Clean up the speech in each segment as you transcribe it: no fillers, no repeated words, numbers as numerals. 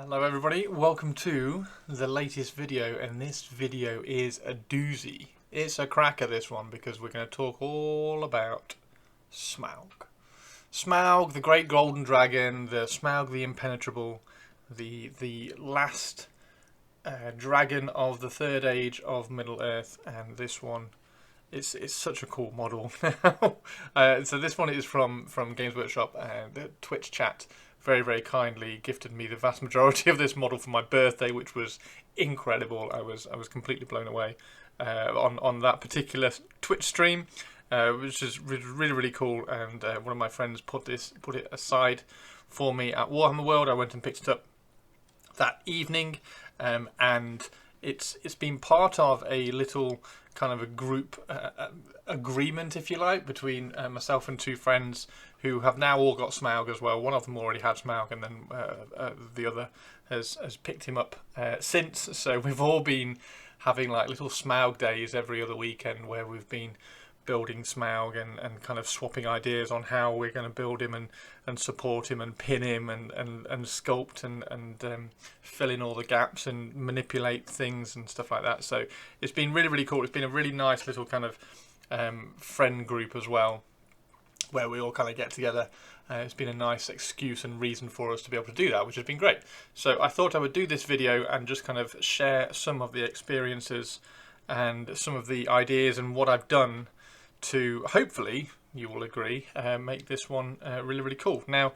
Hello everybody, welcome to the latest video, and this video is a doozy. It's a cracker, this one, because we're going to talk all about Smaug. Smaug, the great golden dragon, the Smaug the impenetrable, the last dragon of the third age of Middle Earth, and this one it's such a cool model. So this one is from Games Workshop, and the Twitch chat very kindly gifted me the vast majority of this model for my birthday, which was incredible. I was completely blown away on that particular Twitch stream, which is really cool. And one of my friends put it aside for me at Warhammer World. I went and picked it up that evening, and it's been part of a little kind of a group agreement, if you like, between myself and two friends who have now all got Smaug as well. One of them already had Smaug, and then the other has picked him up since. So we've all been having like little Smaug days every other weekend where we've been building Smaug and kind of swapping ideas on how we're going to build him and support him and pin him and sculpt and fill in all the gaps and manipulate things and stuff like that. So it's been really cool. It's been a really nice little kind of friend group as well, where we all kind of get together. It's been a nice excuse and reason for us to be able to do that, which has been great. So I thought I would do this video and just kind of share some of the experiences and some of the ideas and what I've done to, hopefully you will agree, make this one really cool. Now,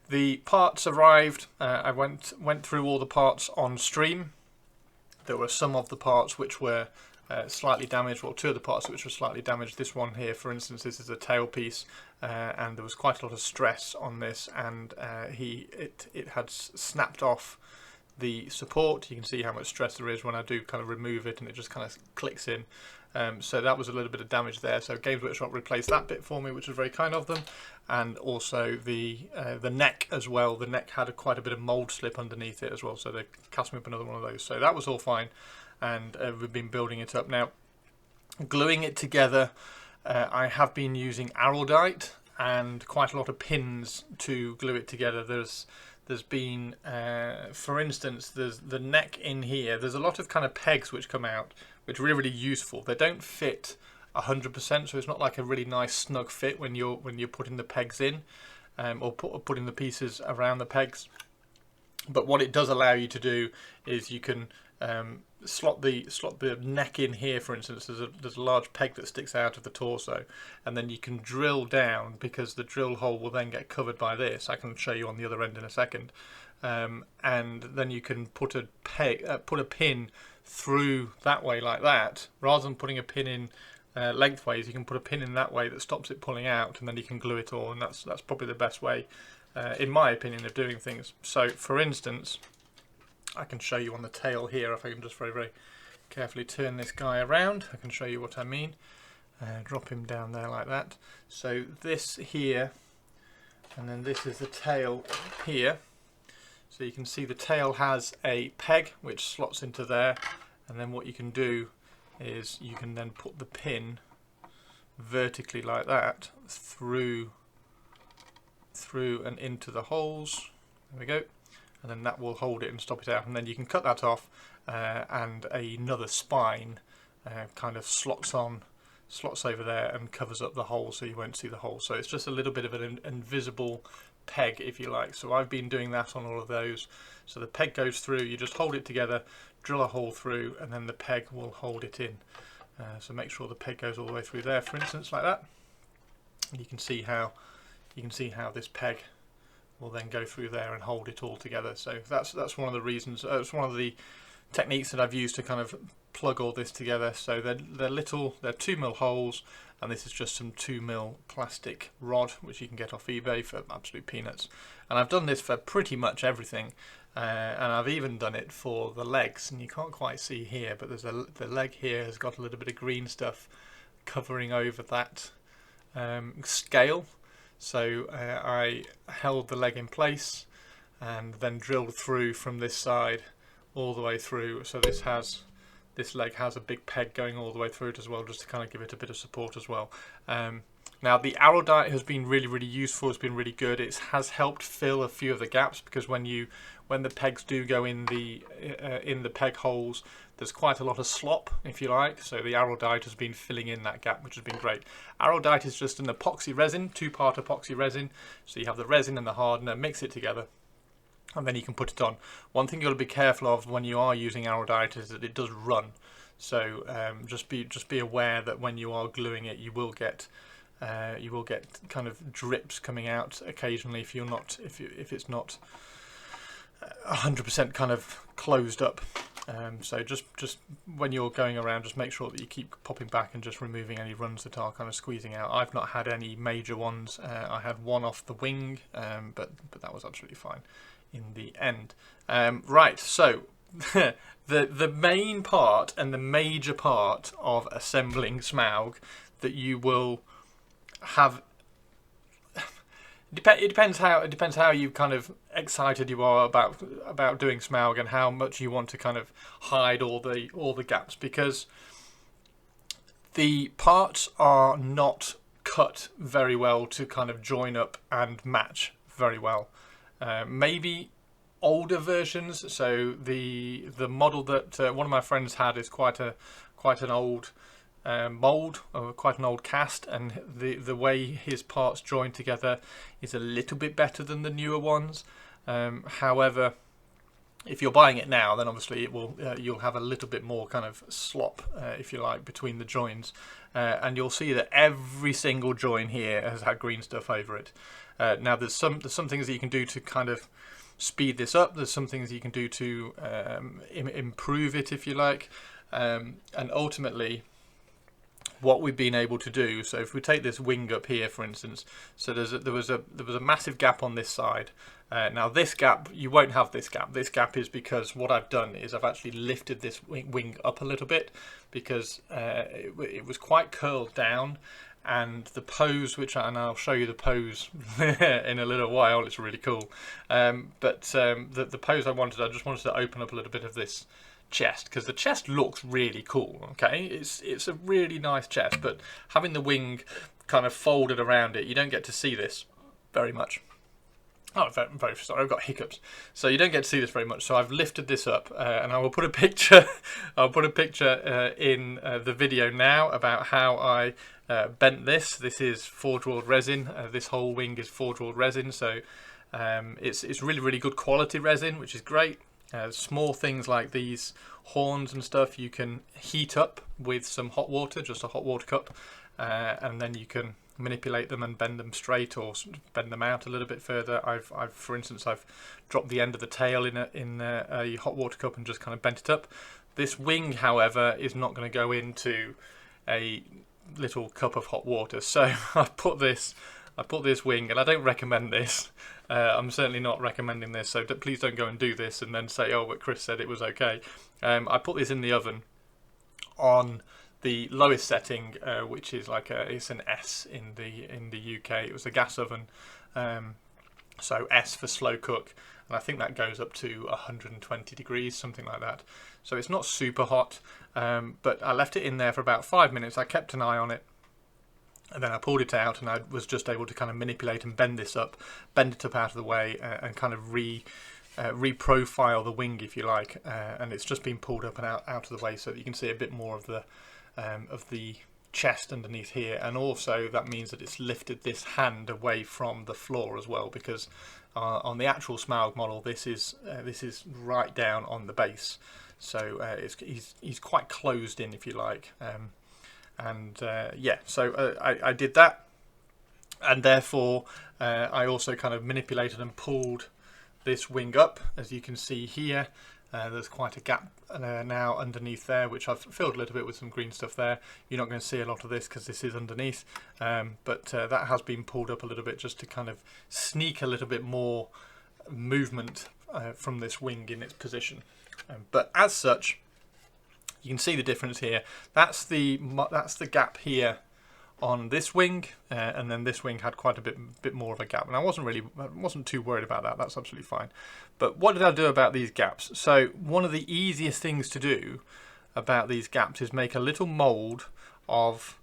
the parts arrived. I went through all the parts on stream. There were some of the parts which were slightly damaged, well, two of the parts which were slightly damaged. This one here, for instance, this is a tail piece, and there was quite a lot of stress on this, and it had snapped off the support. You can see how much stress there is when I do kind of remove it, and it just kind of clicks in. So that was a little bit of damage there. So Games Workshop replaced that bit for me, which was very kind of them, and also the neck as well. The neck had quite a bit of mold slip underneath it as well, so they cast me up another one of those. So that was all fine, and we've been building it up now. Gluing it together, I have been using araldite and quite a lot of pins to glue it together. There's been, for instance, there's the neck in here. There's a lot of kind of pegs which come out, which are really useful. They don't fit 100%, so it's not like a really nice snug fit when you're putting the pegs in, or putting the pieces around the pegs. But what it does allow you to do is you can slot the neck in here. For instance, there's a large peg that sticks out of the torso, and then you can drill down, because the drill hole will then get covered by this. I can show you on the other end in a second, and then you can put a pin through that way like that, rather than putting a pin in lengthways. You can put a pin in that way that stops it pulling out, and then you can glue it all, and that's probably the best way, in my opinion, of doing things. So, for instance, I can show you on the tail here. If I can just very carefully turn this guy around, I can show you what I mean. Drop him down there like that. So this here, and then this is the tail here. So you can see the tail has a peg which slots into there, and then what you can do is you can then put the pin vertically like that through and into the holes. There we go. And then that will hold it and stop it out, and then you can cut that off, and another spine kind of slots over there and covers up the hole, so you won't see the hole. So it's just a little bit of an invisible peg, if you like. So I've been doing that on all of those. So the peg goes through, you just hold it together, drill a hole through, and then the peg will hold it in. So make sure the peg goes all the way through there, for instance, like that. You can see how this peg will then go through there and hold it all together. So that's one of the reasons. It's one of the techniques that I've used to kind of plug all this together. So they're 2mm holes, and this is just some 2mm plastic rod which you can get off eBay for absolute peanuts. And I've done this for pretty much everything, and I've even done it for the legs. And you can't quite see here, but there's the leg here has got a little bit of green stuff covering over that scale. So I held the leg in place and then drilled through from this side all the way through. So this leg has a big peg going all the way through it as well, just to kind of give it a bit of support as well. Now the Araldite has been really useful, it's been really good. It has helped fill a few of the gaps, because when the pegs do go in the peg holes, there's quite a lot of slop, if you like. So the Araldite has been filling in that gap, which has been great. Araldite is just an epoxy resin, 2-part epoxy resin. So you have the resin and the hardener, mix it together, and then you can put it on. One thing you've got to be careful of when you are using Araldite is that it does run. So just be aware that when you are gluing it, you will get kind of drips coming out occasionally if it's not 100% kind of closed up. So just when you're going around, just make sure that you keep popping back and just removing any runs that are kind of squeezing out. I've not had any major ones. I had one off the wing, but that was absolutely fine in the end. Right, so the main part and the major part of assembling Smaug that you will have, it depends how you kind of excited you are about doing Smaug, and how much you want to kind of hide all the gaps, because the parts are not cut very well to kind of join up and match very well. Maybe older versions. So the model that one of my friends had is quite an old mold, or quite an old cast, and the way his parts join together is a little bit better than the newer ones. However, if you're buying it now, then obviously it will you'll have a little bit more kind of slop, if you like, between the joins, and you'll see that every single join here has had green stuff over it. Now there's some things that you can do to kind of speed this up. There's some things you can do to improve it, if you like, and ultimately what we've been able to do. So if we take this wing up here, for instance, so there was a massive gap on this side. Now this gap, you won't have this gap. This gap is because what I've done is I've actually lifted this wing up a little bit, because it was quite curled down, and the pose, and I'll show you the pose in a little while, it's really cool. But the pose I just wanted to open up a little bit of this chest, because the chest looks really cool. Okay, it's a really nice chest, but having the wing kind of folded around it, you don't get to see this very much. Oh, I'm very sorry, I've got hiccups. So you don't get to see this very much. So I've lifted this up, and I will put a picture. I'll put a picture in the video now about how I bent this. This is forge walled resin. This whole wing is forge walled resin. So it's really good quality resin, which is great. Small things like these horns and stuff you can heat up with some hot water, just a hot water cup, and then you can manipulate them and bend them straight or bend them out a little bit further. For instance, I've dropped the end of the tail in a hot water cup and just kind of bent it up. This wing, however, is not going to go into a little cup of hot water, so I put this wing, and I don't recommend this. I'm certainly not recommending this, so please don't go and do this and then say, oh, but Chris said it was okay. I put this in the oven on the lowest setting, which is it's an S in the UK. It was a gas oven, so S for slow cook, and I think that goes up to 120 degrees, something like that. So it's not super hot, but I left it in there for about 5 minutes. I kept an eye on it, and then I pulled it out, and I was just able to kind of manipulate and bend it up out of the way, and kind of reprofile the wing, if you like. And it's just been pulled up and out of the way, so that you can see a bit more of the chest underneath here. And also that means that it's lifted this hand away from the floor as well, because on the actual Smaug model, this is right down on the base, so he's quite closed in, if you like. Yeah, so I did that, and therefore I also kind of manipulated and pulled this wing up. As you can see here, there's quite a gap now underneath there, which I've filled a little bit with some green stuff there. You're not going to see a lot of this because this is underneath, but that has been pulled up a little bit just to kind of sneak a little bit more movement from this wing in its position. But as such, you can see the difference here. That's the gap here on this wing, and then this wing had quite a bit more of a gap, and I wasn't too worried about that. That's absolutely fine. But what did I do about these gaps? So one of the easiest things to do about these gaps is make a little mold of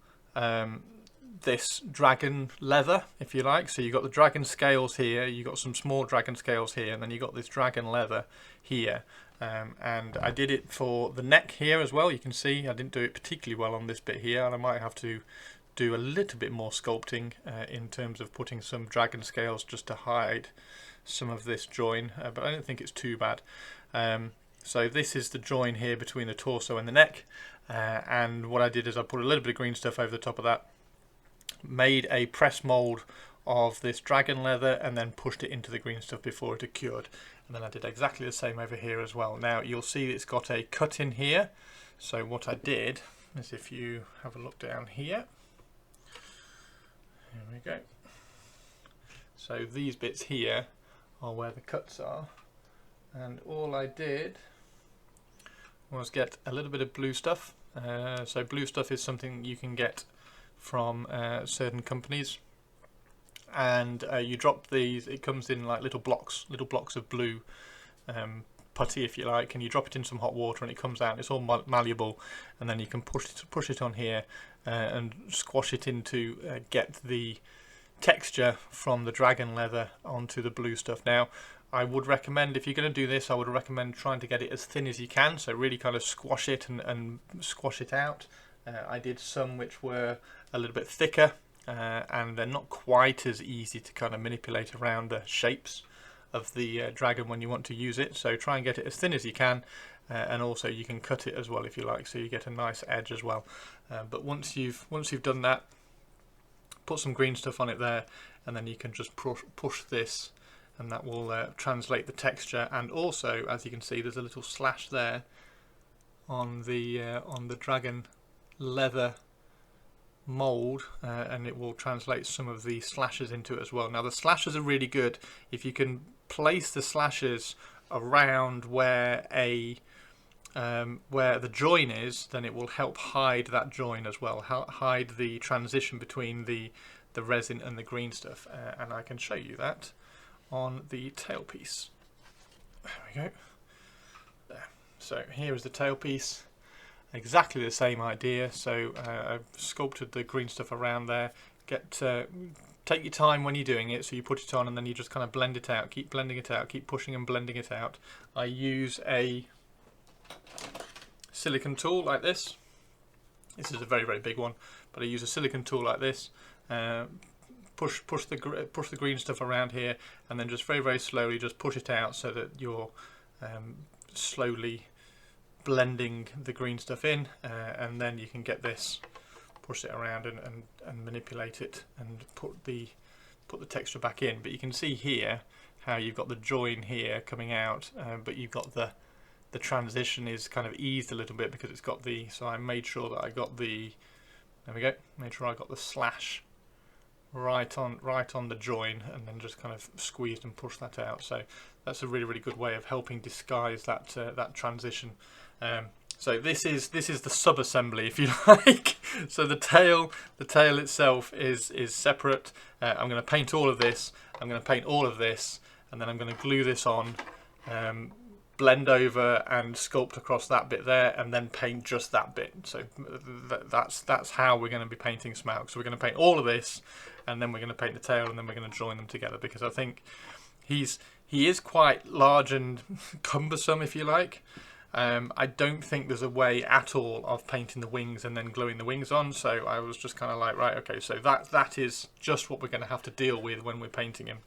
this dragon leather, if you like. So you've got the dragon scales here, you've got some small dragon scales here, and then you've got this dragon leather here. And I did it for the neck here as well. You can see I didn't do it particularly well on this bit here, and I might have to do a little bit more sculpting in terms of putting some dragon scales just to hide some of this join, but I don't think it's too bad. So this is the join here between the torso and the neck, and what I did is I put a little bit of green stuff over the top of that, made a press mold of this dragon leather, and then pushed it into the green stuff before it had cured. And then I did exactly the same over here as well. Now you'll see it's got a cut in here, so what I did is, if you have a look down here, here we go. So these bits here are where the cuts are, and all I did was get a little bit of blue stuff. So blue stuff is something you can get from certain companies, and you drop these. It comes in like little blocks of blue putty, if you like, and you drop it in some hot water and it comes out. It's all malleable, and then you can push it on here and squash it into get the texture from the dragon leather onto the blue stuff. Now I would recommend, if you're going to do this, I would recommend trying to get it as thin as you can, so really kind of squash it and squash it out. I did some which were a little bit thicker, and they're not quite as easy to kind of manipulate around the shapes of the dragon when you want to use it. So try and get it as thin as you can, and also you can cut it as well if you like, so you get a nice edge as well. But once you've done that, put some green stuff on it there, and then you can just push this, and that will translate the texture. And also, as you can see, there's a little slash there on the dragon leather mold, and it will translate some of the slashes into it as well. Now the slashes are really good if you can place the slashes around where the join is, then it will help hide that join as well, hide the transition between the resin and the green stuff, and I can show you that on the tailpiece. There we go. There. So here is the tailpiece. Exactly the same idea. So I've sculpted the green stuff around there. Take your time when you're doing it. So you put it on and then you just kind of blend it out. Keep blending it out. Keep pushing and blending it out. I use a silicone tool like this. This is a very, very big one, but I use a silicone tool like this. Push the green stuff around here, and then just very, very slowly just push it out so that you're slowly blending the green stuff in, and then you can get this, push it around and manipulate it and put the texture back in. But you can see here how you've got the join here coming out, but you've got the transition is kind of eased a little bit because it's got the, so I made sure that I got the, there we go, made sure I got the slash right on the join, and then just kind of squeezed and pushed that out. So that's a really, really good way of helping disguise that that transition. So this is the sub assembly, if you like. So the tail itself is separate. I'm going to paint all of this. I'm going to paint all of this, and then I'm going to glue this on, blend over and sculpt across that bit there, and then paint just that bit. So that's how we're going to be painting Smaug. So we're going to paint all of this, and then we're going to paint the tail, and then we're going to join them together, because I think he is quite large and cumbersome, if you like. I don't think there's a way at all of painting the wings and then gluing the wings on, so I was just kind of like, right, okay, so that is just what we're going to have to deal with when we're painting him,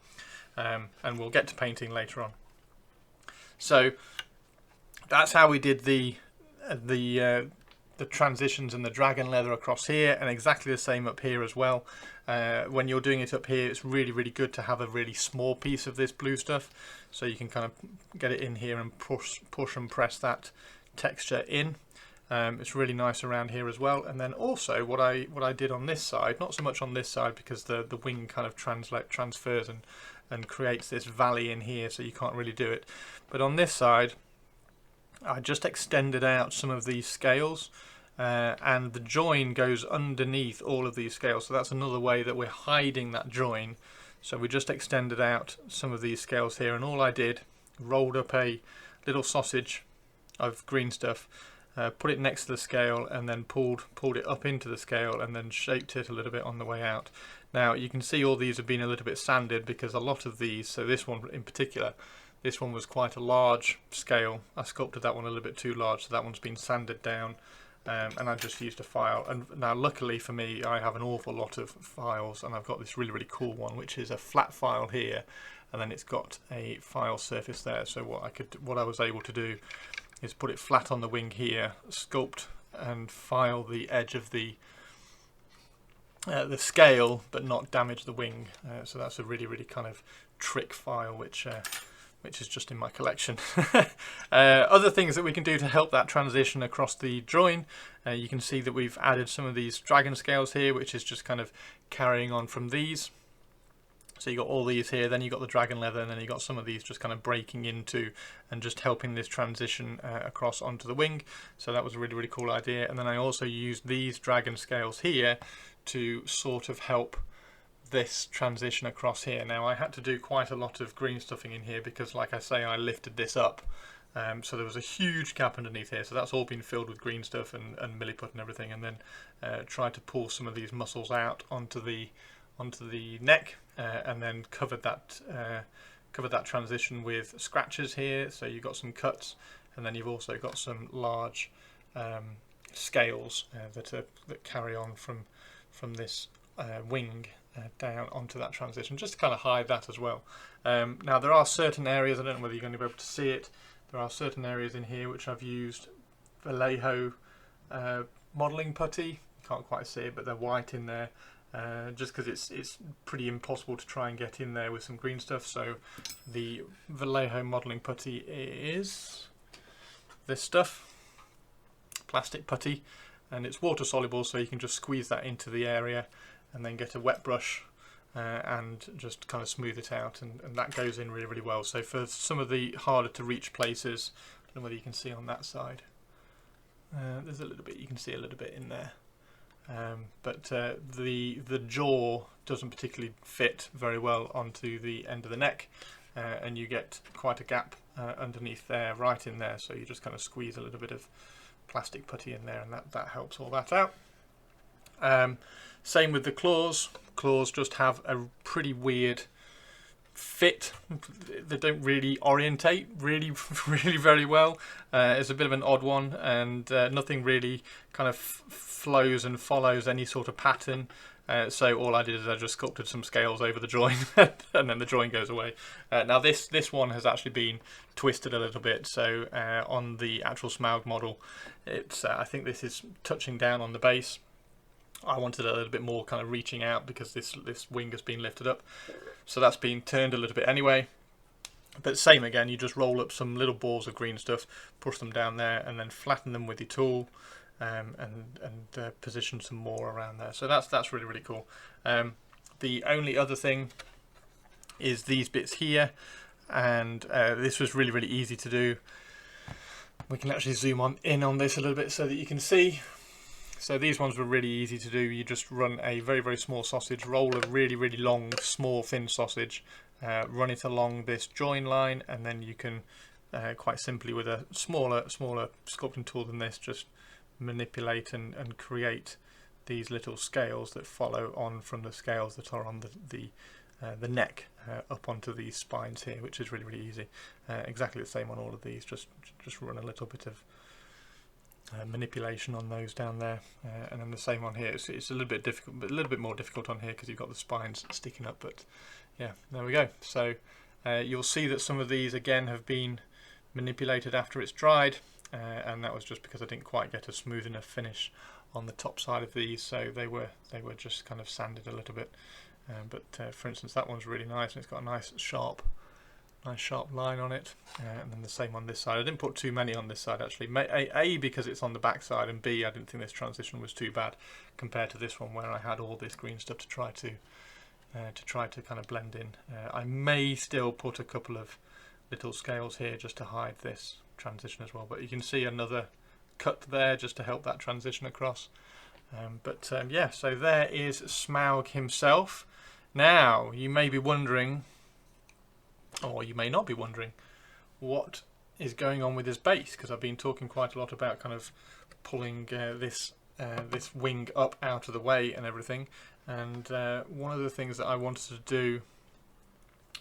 and we'll get to painting later on. So that's how we did the transitions and the dragon leather across here, and exactly the same up here as well. When you're doing it up here, it's really, really good to have a really small piece of this blue stuff, so you can kind of get it in here and push and press that texture in. It's really nice around here as well. And then also what I did on this side, not so much on this side because the wing kind of transfers and creates this valley in here, so you can't really do it. But on this side, I just extended out some of these scales, and the join goes underneath all of these scales, so that's another way that we're hiding that join. So we just extended out some of these scales here, and all I did, rolled up a little sausage of green stuff, put it next to the scale, and then pulled it up into the scale, and then shaped it a little bit on the way out. Now you can see all these have been a little bit sanded, because a lot of these, so this one in particular, this one was quite a large scale. I sculpted that one a little bit too large, so that one's been sanded down, and I just used a file. And now luckily for me, I have an awful lot of files, and I've got this really cool one, which is a flat file here, and then it's got a file surface there. So what I was able to do is put it flat on the wing here, sculpt and file the edge of the scale, but not damage the wing. So that's a really kind of trick file, which is just in my collection. Other things that we can do to help that transition across the join, you can see that we've added some of these dragon scales here, which is just kind of carrying on from these. So you got all these here, then you got the dragon leather, and then you got some of these just kind of breaking into and just helping this transition across onto the wing. So that was a really cool idea. And then I also used these dragon scales here to sort of help this transition across here. Now I had to do quite a lot of green stuffing in here, because like I say, I lifted this up, so there was a huge gap underneath here, so that's all been filled with green stuff and milliput and everything, and then tried to pull some of these muscles out onto the neck, and then covered that transition with scratches here. So you've got some cuts, and then you've also got some large scales that carry on from this wing down onto that transition, just to kind of hide that as well. Now there are certain areas, I don't know whether you're going to be able to see it, there are certain areas in here which I've used Vallejo modelling putty. You can't quite see it, but they're white in there, just because it's pretty impossible to try and get in there with some green stuff. So the Vallejo modelling putty is this stuff, plastic putty, and it's water soluble, so you can just squeeze that into the area and then get a wet brush and just kind of smooth it out, and that goes in really well. So for some of the harder to reach places, I don't know whether you can see on that side, there's a little bit, you can see a little bit in there, but the jaw doesn't particularly fit very well onto the end of the neck, and you get quite a gap underneath there, right in there, so you just kind of squeeze a little bit of plastic putty in there, and that helps all that out. Same with the claws. Claws just have a pretty weird fit. They don't really orientate really very well. It's a bit of an odd one, and nothing really kind of flows and follows any sort of pattern. So all I did is I just sculpted some scales over the join, and then the join goes away. Now this one has actually been twisted a little bit. So on the actual Smaug model, it's I think this is touching down on the base. I wanted a little bit more kind of reaching out, because this wing has been lifted up, so that's been turned a little bit anyway. But same again, you just roll up some little balls of green stuff, push them down there, and then flatten them with your tool, and position some more around there. So that's really cool. The only other thing is these bits here, and this was really easy to do. We can actually zoom in on this a little bit so that you can see. So these ones were really easy to do. You just run a very small sausage, roll a really long, small, thin sausage, run it along this join line, and then you can quite simply, with a smaller sculpting tool than this, just manipulate and create these little scales that follow on from the scales that are on the neck up onto these spines here, which is really easy. Exactly the same on all of these. Just run a little bit of manipulation on those down there, and then the same on here. It's a little bit difficult, but a little bit more difficult on here because you've got the spines sticking up. But yeah, there we go. So you'll see that some of these again have been manipulated after it's dried, and that was just because I didn't quite get a smooth enough finish on the top side of these, so they were just kind of sanded a little bit. But for instance, that one's really nice, and it's got a nice sharp line on it, and then the same on this side. I didn't put too many on this side actually. A because it's on the back side, and B, I didn't think this transition was too bad compared to this one where I had all this green stuff to try to kind of blend in. I may still put a couple of little scales here just to hide this transition as well, but you can see another cut there just to help that transition across. Yeah, so there is Smaug himself. Now you may be wondering, or you may not be wondering, what is going on with his base, because I've been talking quite a lot about kind of pulling this wing up out of the way and everything. And one of the things that I wanted to do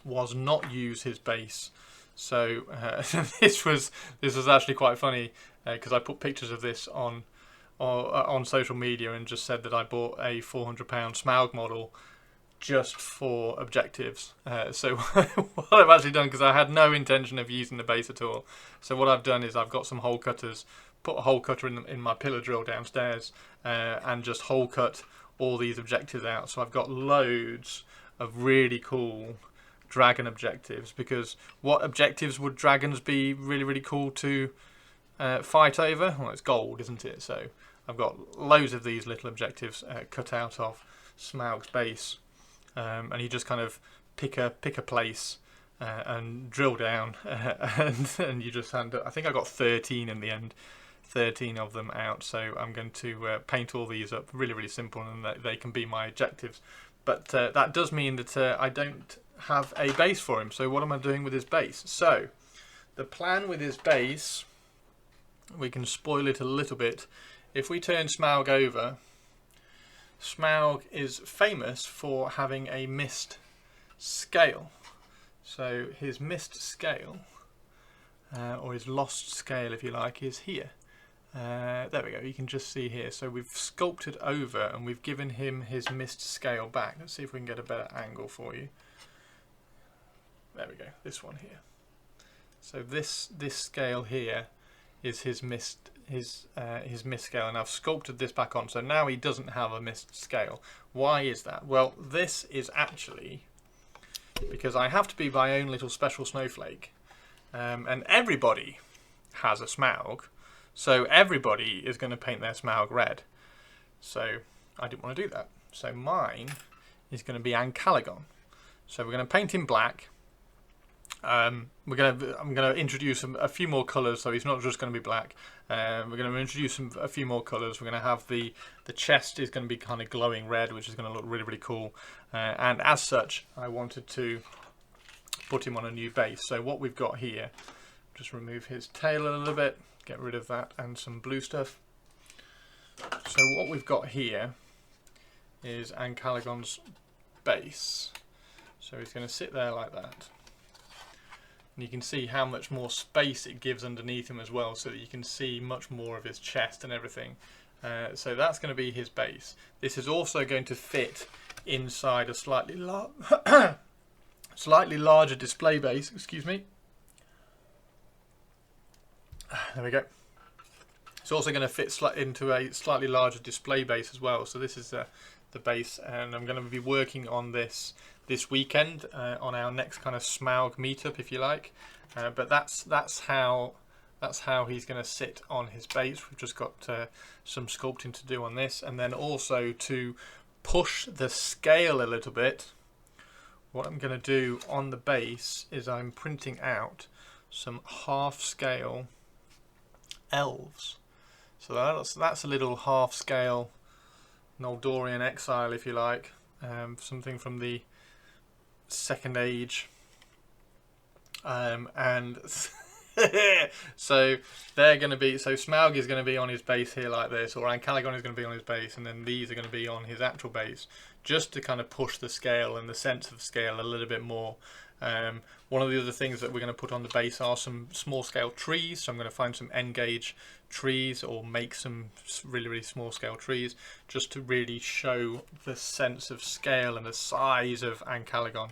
was not use his base. So this was actually quite funny, because I put pictures of this on social media and just said that I bought a £400 Smaug model just for objectives. So what I've actually done, because I had no intention of using the base at all, so what I've done is I've got some hole cutters, put a hole cutter in my pillar drill downstairs, and just hole cut all these objectives out. So I've got loads of really cool dragon objectives, because what objectives would dragons be really cool to fight over? Well, it's gold, isn't it? So I've got loads of these little objectives cut out of Smaug's base, and you just kind of pick a place and drill down, and you just hand. I think I got 13 in the end, 13 of them out. So I'm going to paint all these up really simple, and they can be my objectives. But that does mean that I don't have a base for him. So what am I doing with his base? So the plan with his base, we can spoil it a little bit. If we turn Smaug over, Smaug is famous for having a mist scale. So his mist scale, or his lost scale if you like, is here. There we go, you can just see here. So we've sculpted over and we've given him his mist scale back. Let's see if we can get a better angle for you. There we go, this one here. So this scale here is his mist scale, and I've sculpted this back on. So now he doesn't have a mist scale. Why is that? Well, this is actually because I have to be my own little special snowflake, and everybody has a Smaug. So everybody is going to paint their Smaug red. So I didn't want to do that. So mine is going to be Ancalagon. So we're going to paint him black. I'm going to introduce a few more colours, so he's not just going to be black. We're going to introduce a few more colours. We're going to have the chest is going to be kind of glowing red, which is going to look really cool. And as such, I wanted to put him on a new base. So what we've got here, just remove his tail a little bit, get rid of that and some blue stuff. So what we've got here is Ancalagon's base. So he's going to sit there like that. And you can see how much more space it gives underneath him as well, so that you can see much more of his chest and everything. So that's going to be his base. This is also going to fit inside a slightly larger display base. Excuse me. There we go. It's also going to fit into a slightly larger display base as well. So this is the base, and I'm going to be working on this weekend on our next kind of Smaug meetup, if you like. But that's how he's going to sit on his base. We've just got some sculpting to do on this, and then also to push the scale a little bit. What I'm going to do on the base is I'm printing out some half-scale elves. So that's a little half-scale Noldorian exile, if you like, something from the Second Age, and so they're going to be. So Smaug is going to be on his base here like this, or Ancalagon is going to be on his base, and then these are going to be on his actual base, just to kind of push the scale and the sense of scale a little bit more. One of the other things that we're going to put on the base are some small scale trees. So I'm going to find some N-gauge trees, or make some really small scale trees, just to really show the sense of scale and the size of Ancalagon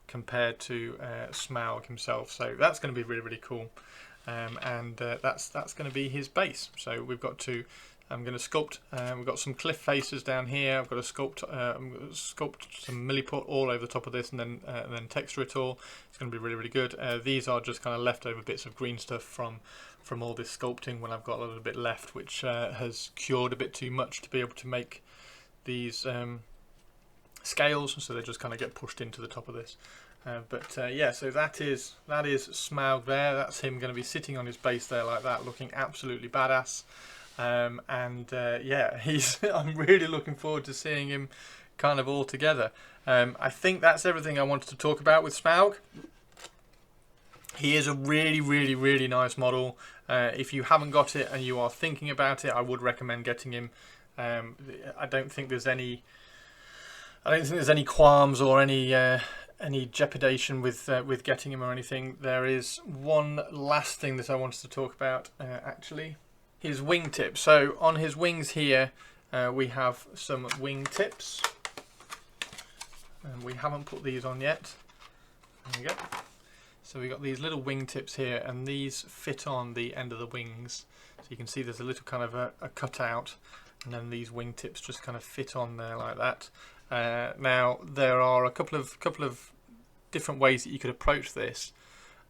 compared to Smaug himself. So that's going to be really cool, and that's going to be his base. So we've got to. I'm going to sculpt. We've got some cliff faces down here. I've got to sculpt. I'm going to sculpt some milliput all over the top of this, and then texture it all. It's going to be really good. These are just kind of leftover bits of green stuff from all this sculpting when I've got a little bit left, which has cured a bit too much to be able to make these scales. So they just kind of get pushed into the top of this. Yeah, so that is Smaug there. That's him going to be sitting on his base there like that, looking absolutely badass. Yeah, I'm really looking forward to seeing him kind of all together. I think that's everything I wanted to talk about with Smaug. He is a really nice model. If you haven't got it and you are thinking about it, I would recommend getting him. I don't think there's any qualms or any trepidation with getting him or anything. There is one last thing that I wanted to talk about, actually. His wingtips. So on his wings here, we have some wingtips. And we haven't put these on yet. There we go. So we've got these little wingtips here, and these fit on the end of the wings. So you can see there's a little kind of a cutout, and then these wingtips just kind of fit on there like that. Now there are a couple of different ways that you could approach this,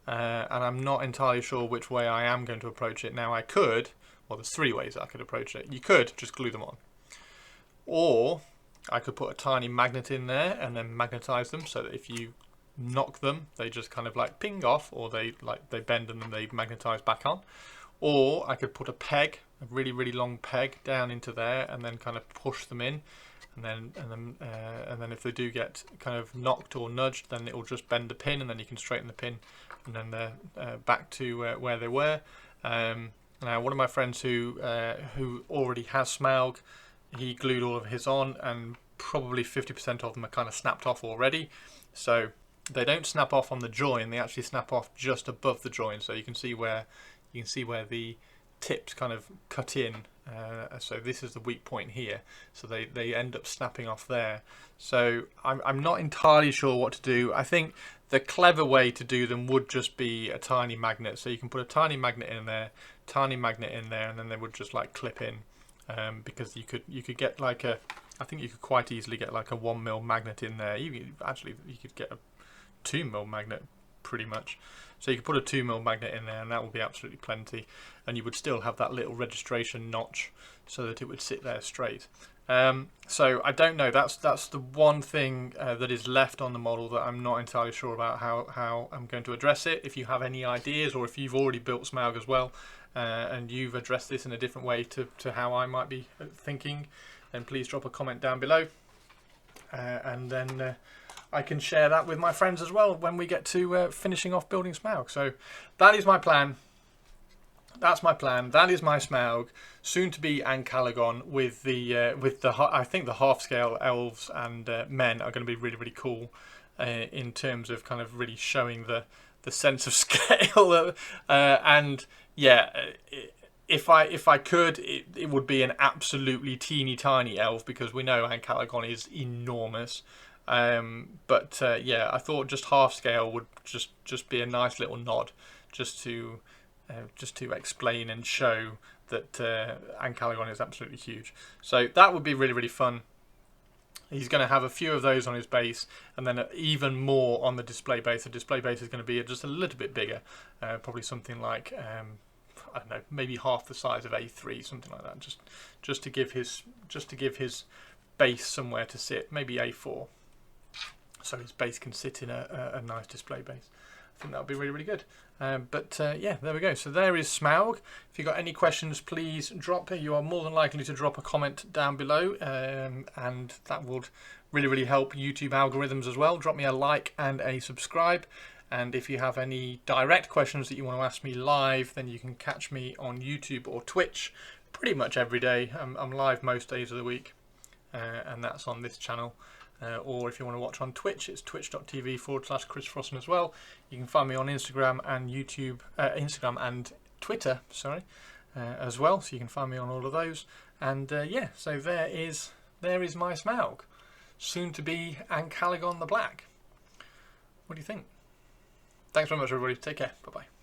and I'm not entirely sure which way I am going to approach it. Now I could, well, there's three ways I could approach it. You could just glue them on, or I could put a tiny magnet in there and then magnetize them so that if you knock them, they just kind of like ping off, or they bend and then they magnetize back on. Or I could put a peg, a really long peg down into there, and then kind of push them in, and then if they do get kind of knocked or nudged, then it will just bend the pin, and then you can straighten the pin, and then they're back to where they were. Now one of my friends who already has Smaug, he glued all of his on, and probably 50% of them are kind of snapped off already. So they don't snap off on the join; they actually snap off just above the join. So you can see where the tips kind of cut in. So this is the weak point here. So they end up snapping off there. So I'm not entirely sure what to do. I think the clever way to do them would just be a tiny magnet. So you can put a tiny magnet in there, and then they would just like clip in. Because you could get like I think you could quite easily get like a 1mm magnet in there. You could get a 2mm magnet pretty much. So you could put a 2mm magnet in there, and that would be absolutely plenty, and you would still have that little registration notch so that it would sit there straight. So I don't know, that's the one thing that is left on the model that I'm not entirely sure about how I'm going to address it. If you have any ideas, or if you've already built Smaug as well, and you've addressed this in a different way to how I might be thinking, then please drop a comment down below, and then I can share that with my friends as well when we get to finishing off building Smaug. So that is my plan. That's my plan. That is my Smaug, soon to be Ancalagon with the I think the half scale elves and men are going to be really cool in terms of kind of really showing the sense of scale. And yeah, if I could, it would be an absolutely teeny tiny elf, because we know Ancalagon is enormous. But yeah, I thought just half scale would just be a nice little nod, just to explain and show that Ancalagon is absolutely huge. So that would be really fun. He's going to have a few of those on his base, and then even more on the display base. The display base is going to be just a little bit bigger, probably something like I don't know, maybe half the size of A3, something like that. Just to give his base somewhere to sit, maybe A4. So his base can sit in a nice display base. I think that would be really good. Yeah, there we go. So there is Smaug. If you've got any questions, please drop it. You are more than likely to drop a comment down below, and that would really help YouTube algorithms as well. Drop me a like and a subscribe. And if you have any direct questions that you want to ask me live, then you can catch me on YouTube or Twitch pretty much every day. I'm live most days of the week, and that's on this channel. Or if you want to watch on Twitch, it's twitch.tv/Chris Frosson as well. You can find me on Instagram and YouTube, Instagram and Twitter, sorry, as well. So you can find me on all of those. And yeah, so there is my Smaug, soon to be Ancalagon the Black. What do you think? Thanks very much, everybody. Take care. Bye bye.